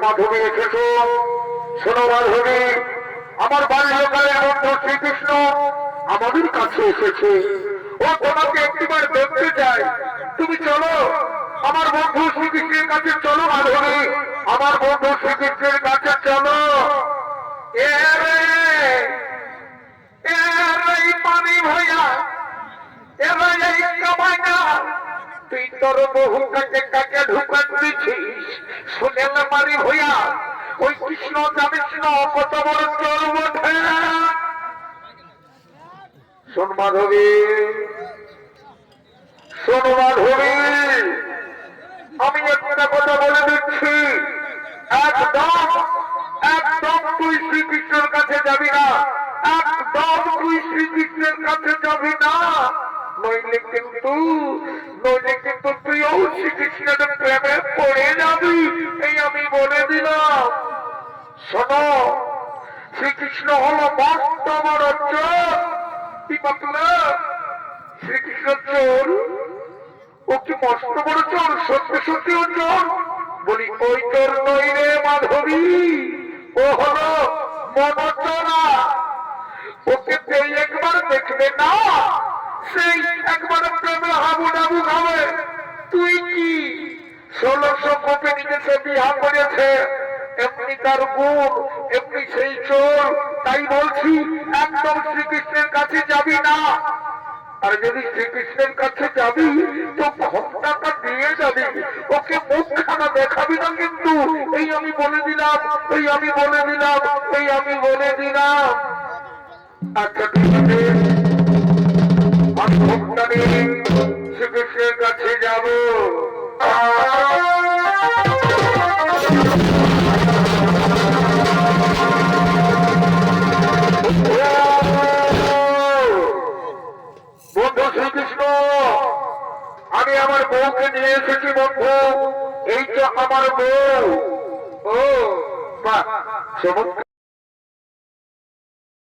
মাধবী এসেছো, শোনো মাধবী, আমার বাল্যকালের বন্ধু শ্রীকৃষ্ণ আমাদের কাছে এসেছে। ও তোমাকে একটিবার দেখতে চাই। তুমি চলো আমার বন্ধু শ্রীকৃষ্ণের কাছে, চলো মাধবী, আমার বন্ধু শ্রীকৃষ্ণের কাছে চলো। পানি ভাইয়া, এই কামাই না, তুই তোর বহু কাকে কাকে ঢুকান দিছিস। শুনে না মারি ভইয়া, ওই কৃষ্ণ জানিস না কত বড় চোর বটে। শোন মাধবী, শোন মাধবী, আমি একটা কথা বলে দিচ্ছি, একদম একদম তুই শ্রীকৃষ্ণের কাছে যাবি না, একদম তুই শ্রীকৃষ্ণের কাছে যাবি না, নইলে কিন্তু তুইও শ্রীকৃষ্ণের প্রেমে পড়ে যাবি, এই আমি বলে দিলাম। শোনো, শ্রীকৃষ্ণ হলো মস্ত বড় চোর। কি বললো? শ্রীকৃষ্ণ চোর? ও কি মস্ত বড় চোর? সত্যি সত্যি ও চোর? বলি ওই চোর নই রে মাধবী, ও হলো মনচোরা। ওকে একবার দেখবে না, সেই একবার প্রেমে হাবু ডাবু খাবে। তুই কি 1600 কোপে নিজেছে বিহা করেছে, এমনি তার গুণ, এমনি সেই চোর। তাই বলছি একদম শ্রীকৃষ্ণের কাছে যাবি না। আর যদি শ্রীকৃষ্ণের কাছে যাবি তো ঘন্টাটা দিয়ে যাবি, ওকে মুখখানা দেখাবি না কিন্তু, এই আমি বলে দিলাম, এই আমি বলে দিলাম, এই আমি বলে দিলাম। আচ্ছা ঠিক আছে, আমি ঘন্টা নিয়ে শ্রীকৃষ্ণের কাছে যাব। বন্ধু শ্রীকৃষ্ণ, আমি আমার বউকে নিয়ে এসেছি বন্ধু, এই তো আমার বউ। ও বাহ, চমৎকার।